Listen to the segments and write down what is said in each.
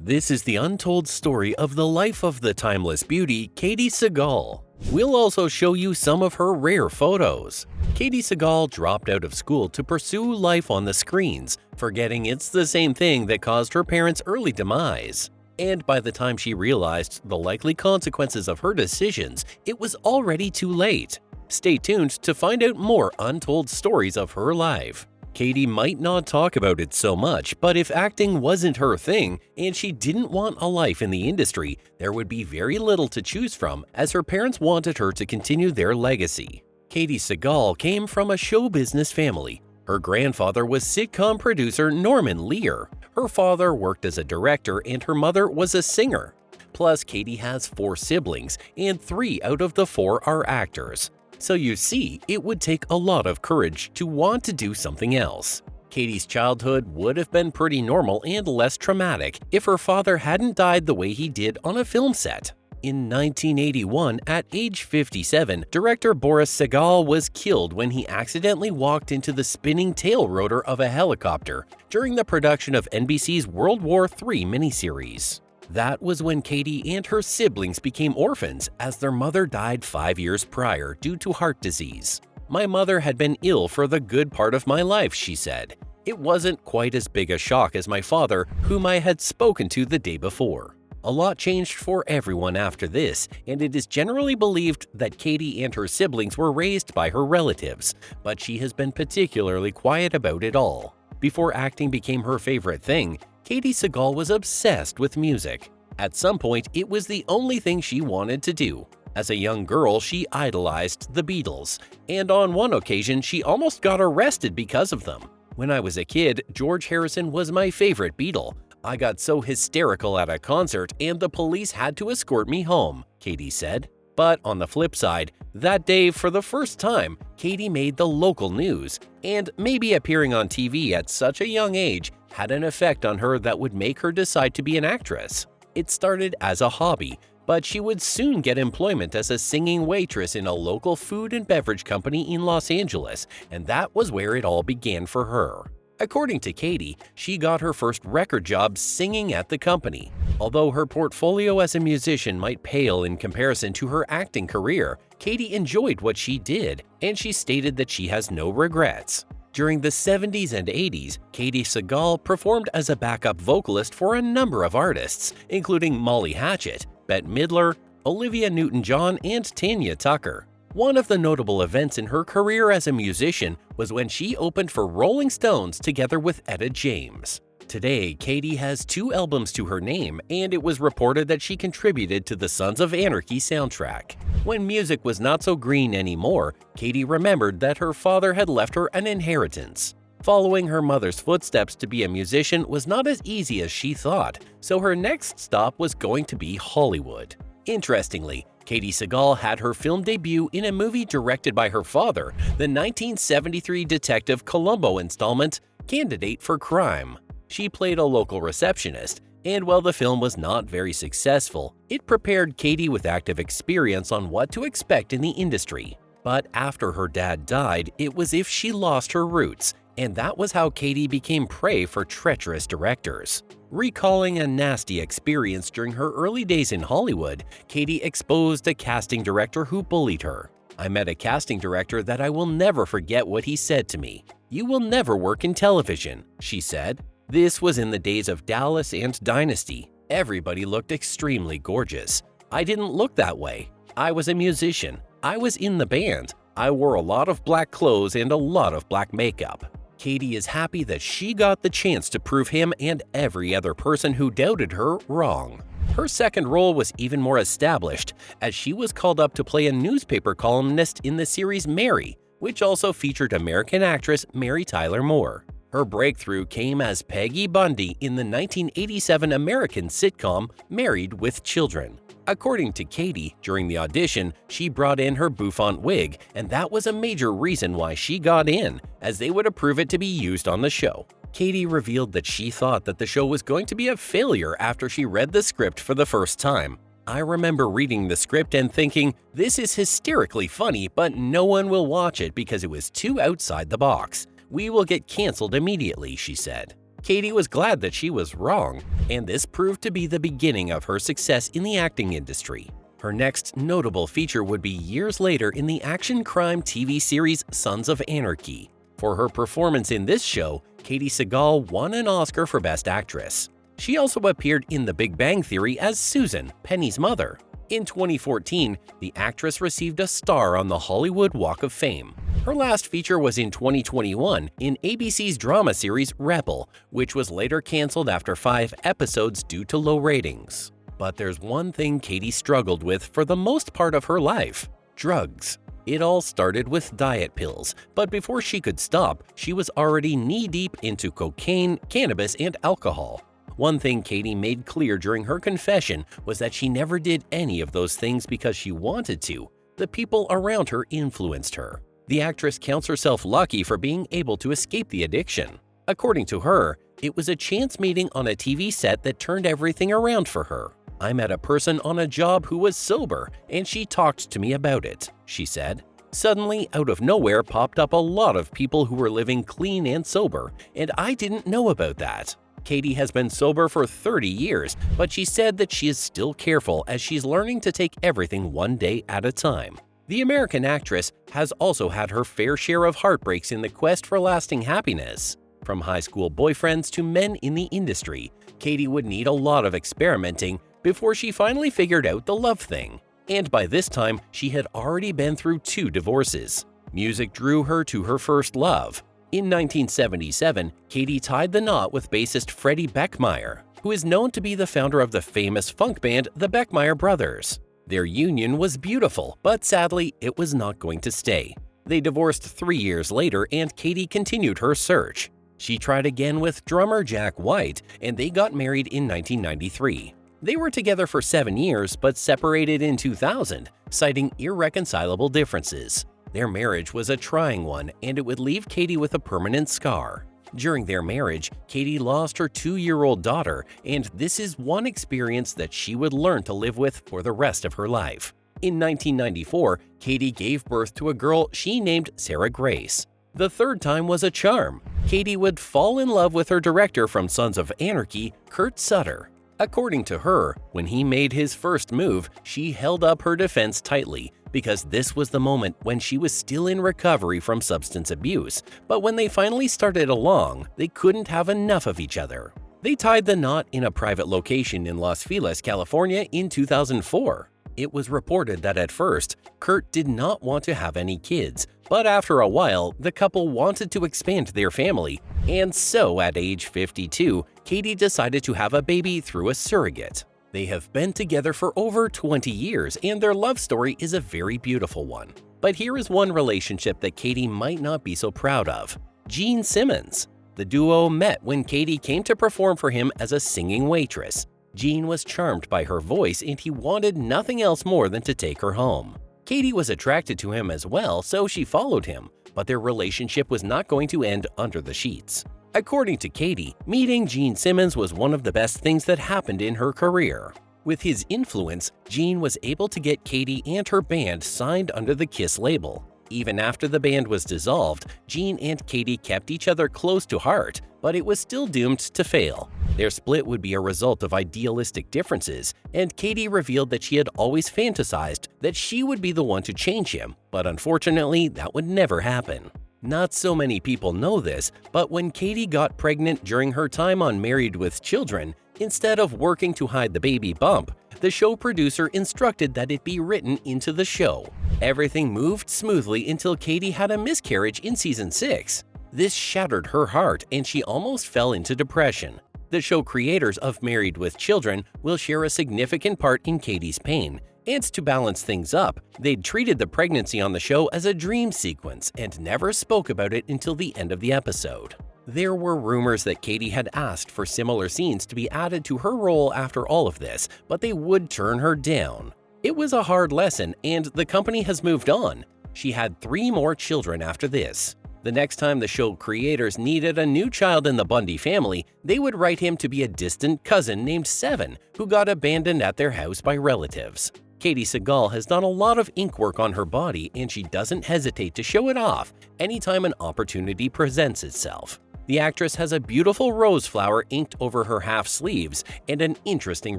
This is the untold story of the life of the timeless beauty, Katey Sagal. We'll also show you some of her rare photos. Katey Sagal dropped out of school to pursue life on the screens, forgetting it's the same thing that caused her parents' early demise. And by the time she realized the likely consequences of her decisions, it was already too late. Stay tuned to find out more untold stories of her life. Katey might not talk about it so much, but if acting wasn't her thing and she didn't want a life in the industry, there would be very little to choose from as her parents wanted her to continue their legacy. Katey Sagal came from a show business family. Her grandfather was sitcom producer Norman Lear. Her father worked as a director and her mother was a singer. Plus, Katey has 4 siblings and 3 out of the 4 are actors. So you see, it would take a lot of courage to want to do something else. Katey's childhood would have been pretty normal and less traumatic if her father hadn't died the way he did on a film set. In 1981, at age 57, director Boris Sagal was killed when he accidentally walked into the spinning tail rotor of a helicopter during the production of NBC's World War III miniseries. That was when Katey and her siblings became orphans as their mother died 5 years prior due to heart disease. "My mother had been ill for the good part of my life," she said. "It wasn't quite as big a shock as my father, whom I had spoken to the day before." A lot changed for everyone after this, and it is generally believed that Katey and her siblings were raised by her relatives, but she has been particularly quiet about it all. Before acting became her favorite thing, Katey Sagal was obsessed with music. At some point, it was the only thing she wanted to do. As a young girl, she idolized the Beatles, and on one occasion, she almost got arrested because of them. "When I was a kid, George Harrison was my favorite Beatle. I got so hysterical at a concert, and the police had to escort me home," Katey said. But on the flip side, that day, for the first time, Katey made the local news, and maybe appearing on TV at such a young age had an effect on her that would make her decide to be an actress. It started as a hobby, but she would soon get employment as a singing waitress in a local food and beverage company in Los Angeles, and that was where it all began for her. According to Katey, she got her first record job singing at the company. Although her portfolio as a musician might pale in comparison to her acting career, Katey enjoyed what she did, and she stated that she has no regrets. During the 70s and 80s, Katey Sagal performed as a backup vocalist for a number of artists, including Molly Hatchet, Bette Midler, Olivia Newton-John, and Tanya Tucker. One of the notable events in her career as a musician was when she opened for Rolling Stones together with Etta James. Today, Katey has 2 albums to her name, and it was reported that she contributed to the Sons of Anarchy soundtrack. When music was not so green anymore, Katey remembered that her father had left her an inheritance. Following her mother's footsteps to be a musician was not as easy as she thought, so her next stop was going to be Hollywood. Interestingly, Katey Sagal had her film debut in a movie directed by her father, the 1973 Detective Columbo installment, Candidate for Crime. She played a local receptionist, and while the film was not very successful, it prepared Katey with active experience on what to expect in the industry. But after her dad died, it was as if she lost her roots, and that was how Katey became prey for treacherous directors. Recalling a nasty experience during her early days in Hollywood, Katey exposed a casting director who bullied her. "I met a casting director that I will never forget what he said to me. 'You will never work in television,' she said. This was in the days of Dallas and Dynasty. Everybody looked extremely gorgeous. I didn't look that way. I was a musician. I was in the band. I wore a lot of black clothes and a lot of black makeup." Katey is happy that she got the chance to prove him and every other person who doubted her wrong. Her second role was even more established, as she was called up to play a newspaper columnist in the series Mary, which also featured American actress Mary Tyler Moore. Her breakthrough came as Peggy Bundy in the 1987 American sitcom Married with Children. According to Katey, during the audition, she brought in her bouffant wig, and that was a major reason why she got in, as they would approve it to be used on the show. Katey revealed that she thought that the show was going to be a failure after she read the script for the first time. "I remember reading the script and thinking, this is hysterically funny, but no one will watch it because it was too outside the box. We will get canceled immediately," she said. Katey was glad that she was wrong, and this proved to be the beginning of her success in the acting industry. Her next notable feature would be years later in the action-crime TV series Sons of Anarchy. For her performance in this show, Katey Sagal won an Oscar for Best Actress. She also appeared in The Big Bang Theory as Susan, Penny's mother. In 2014, the actress received a star on the Hollywood Walk of Fame. Her last feature was in 2021 in ABC's drama series Rebel, which was later canceled after 5 episodes due to low ratings. But there's one thing Katey struggled with for the most part of her life: drugs. It all started with diet pills, but before she could stop, she was already knee-deep into cocaine, cannabis, and alcohol. One thing Katey made clear during her confession was that she never did any of those things because she wanted to. The people around her influenced her. The actress counts herself lucky for being able to escape the addiction. According to her, it was a chance meeting on a TV set that turned everything around for her. "I met a person on a job who was sober, and she talked to me about it," she said. "Suddenly, out of nowhere popped up a lot of people who were living clean and sober, and I didn't know about that." Katey has been sober for 30 years, but she said that she is still careful as she's learning to take everything one day at a time. The American actress has also had her fair share of heartbreaks in the quest for lasting happiness. From high school boyfriends to men in the industry, Katey would need a lot of experimenting before she finally figured out the love thing. And by this time, she had already been through 2 divorces. Music drew her to her first love. In 1977, Katey tied the knot with bassist Freddie Beckmeyer, who is known to be the founder of the famous funk band the Beckmeyer Brothers. Their union was beautiful, but sadly, it was not going to stay. They divorced 3 years later, and Katey continued her search. She tried again with drummer Jack White, and they got married in 1993. They were together for 7 years, but separated in 2000, citing irreconcilable differences. Their marriage was a trying one, and it would leave Katey with a permanent scar. During their marriage, Katey lost her 2-year-old daughter, and this is one experience that she would learn to live with for the rest of her life. In 1994, Katey gave birth to a girl she named Sarah Grace. The third time was a charm. Katey would fall in love with her director from Sons of Anarchy, Kurt Sutter. According to her, when he made his first move, she held up her defense tightly because this was the moment when she was still in recovery from substance abuse, but when they finally started along, they couldn't have enough of each other. They tied the knot in a private location in Los Feliz, California in 2004. It was reported that at first, Kurt did not want to have any kids, but after a while, the couple wanted to expand their family, and so at age 52, Katey decided to have a baby through a surrogate. They have been together for over 20 years, and their love story is a very beautiful one. But here is one relationship that Katey might not be so proud of: Gene Simmons. The duo met when Katey came to perform for him as a singing waitress. Gene was charmed by her voice, and he wanted nothing else more than to take her home. Katey was attracted to him as well, so she followed him, but their relationship was not going to end under the sheets. According to Katey, meeting Gene Simmons was one of the best things that happened in her career. With his influence, Gene was able to get Katey and her band signed under the Kiss label. Even after the band was dissolved, Gene and Katey kept each other close to heart, but it was still doomed to fail. Their split would be a result of idealistic differences, and Katey revealed that she had always fantasized that she would be the one to change him, but unfortunately, that would never happen. Not so many people know this, but when Katey got pregnant during her time on Married with Children, instead of working to hide the baby bump, the show producer instructed that it be written into the show. Everything moved smoothly until Katey had a miscarriage in season 6. This shattered her heart, and she almost fell into depression. The show creators of Married with Children will share a significant part in Katey's pain, and to balance things up, they'd treated the pregnancy on the show as a dream sequence and never spoke about it until the end of the episode. There were rumors that Katey had asked for similar scenes to be added to her role after all of this, but they would turn her down. It was a hard lesson, and the company has moved on. She had 3 more children after this. The next time the show creators needed a new child in the Bundy family, they would write him to be a distant cousin named Seven, who got abandoned at their house by relatives. Katey Sagal has done a lot of ink work on her body, and she doesn't hesitate to show it off anytime an opportunity presents itself. The actress has a beautiful rose flower inked over her half sleeves and an interesting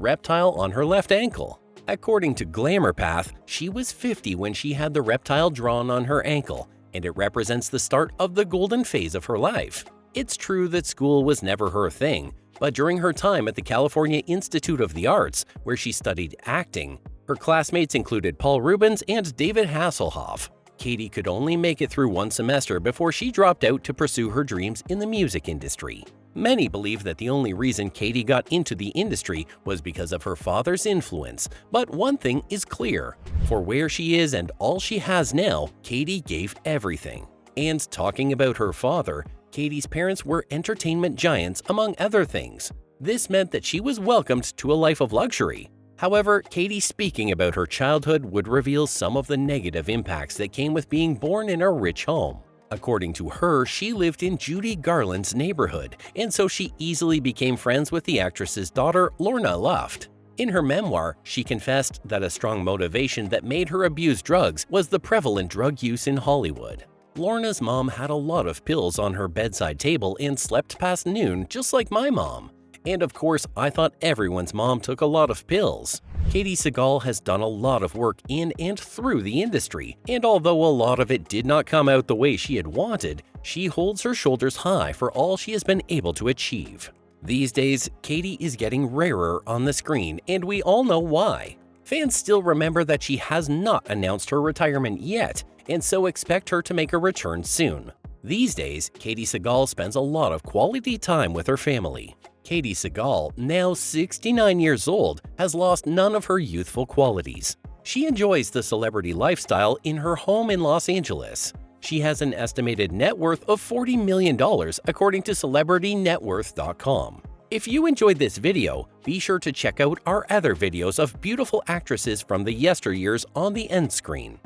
reptile on her left ankle. According to Glamour Path, she was 50 when she had the reptile drawn on her ankle, and it represents the start of the golden phase of her life. It's true that school was never her thing, but during her time at the California Institute of the Arts, where she studied acting, her classmates included Paul Rubens and David Hasselhoff. Katey could only make it through one semester before she dropped out to pursue her dreams in the music industry. Many believe that the only reason Katey got into the industry was because of her father's influence, but one thing is clear. For where she is and all she has now, Katey gave everything. And talking about her father, Katey's parents were entertainment giants among other things. This meant that she was welcomed to a life of luxury. However, Katey speaking about her childhood would reveal some of the negative impacts that came with being born in a rich home. According to her, she lived in Judy Garland's neighborhood, and so she easily became friends with the actress's daughter, Lorna Luft. In her memoir, she confessed that a strong motivation that made her abuse drugs was the prevalent drug use in Hollywood. Lorna's mom had a lot of pills on her bedside table and slept past noon, just like my mom. And of course, I thought everyone's mom took a lot of pills. Katey Sagal has done a lot of work in and through the industry, and although a lot of it did not come out the way she had wanted, she holds her shoulders high for all she has been able to achieve. These days, Katey is getting rarer on the screen, and we all know why. Fans still remember that she has not announced her retirement yet, and so expect her to make a return soon. These days, Katey Sagal spends a lot of quality time with her family. Katey Sagal, now 69 years old, has lost none of her youthful qualities. She enjoys the celebrity lifestyle in her home in Los Angeles. She has an estimated net worth of $40 million according to CelebrityNetWorth.com. If you enjoyed this video, be sure to check out our other videos of beautiful actresses from the yesteryears on the end screen.